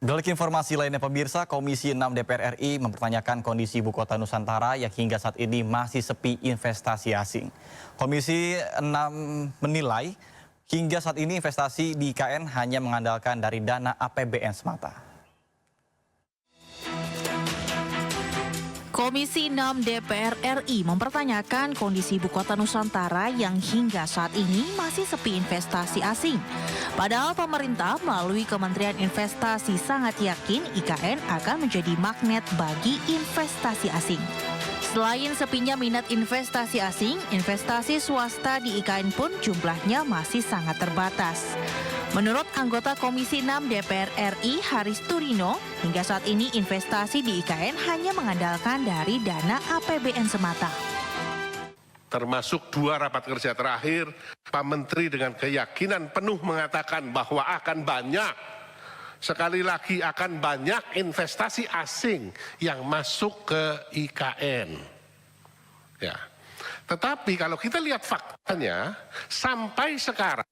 Beralik informasi lainnya pemirsa, Komisi 6 DPR RI mempertanyakan kondisi ibu kota Nusantara yang hingga saat ini masih sepi investasi asing. Komisi 6 menilai hingga saat ini investasi di IKN hanya mengandalkan dari dana APBN semata. Komisi 6 DPR RI mempertanyakan kondisi ibu kota Nusantara yang hingga saat ini masih sepi investasi asing. Padahal pemerintah melalui Kementerian Investasi sangat yakin IKN akan menjadi magnet bagi investasi asing. Selain sepinya minat investasi asing, investasi swasta di IKN pun jumlahnya masih sangat terbatas. Menurut anggota Komisi 6 DPR RI Haris Turino, hingga saat ini investasi di IKN hanya mengandalkan dari dana APBN semata. Termasuk 2 rapat kerja terakhir, Pak Menteri dengan keyakinan penuh mengatakan bahwa akan banyak, sekali lagi akan banyak investasi asing yang masuk ke IKN. Ya. Tetapi kalau kita lihat faktanya, sampai sekarang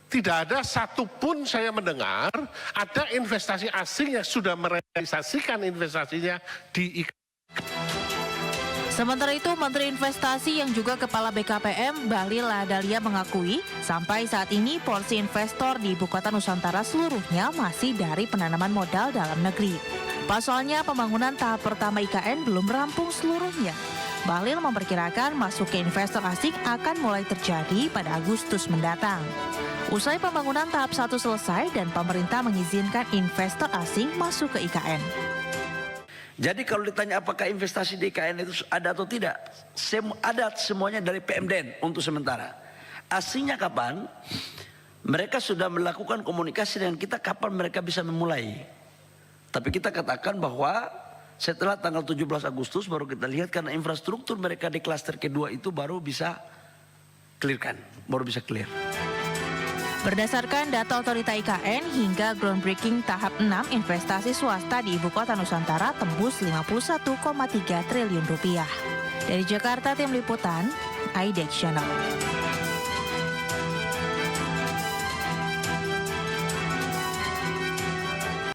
tidak ada satupun saya mendengar ada investasi asing yang sudah merealisasikan investasinya di IKN. Sementara itu, Menteri Investasi yang juga Kepala BKPM, Bahlil Lahadalia mengakui, sampai saat ini porsi investor di Ibu Kota Nusantara seluruhnya masih dari penanaman modal dalam negeri. Pasalnya, pembangunan tahap pertama IKN belum rampung seluruhnya. Bahlil memperkirakan masuknya investor asing akan mulai terjadi pada Agustus mendatang. Usai pembangunan tahap 1 selesai dan pemerintah mengizinkan investor asing masuk ke IKN. Jadi kalau ditanya apakah investasi di IKN itu ada atau tidak, ada semuanya dari PMDN untuk sementara. Aslinya kapan? Mereka sudah melakukan komunikasi dengan kita kapan mereka bisa memulai. Tapi kita katakan bahwa setelah tanggal 17 Agustus baru kita lihat karena infrastruktur mereka di klaster kedua itu baru bisa clearkan, baru bisa clear. Berdasarkan data Otorita IKN, hingga groundbreaking tahap 6 investasi swasta di Ibu Kota Nusantara tembus 51,3 triliun rupiah. Dari Jakarta, Tim Liputan, iDex Channel.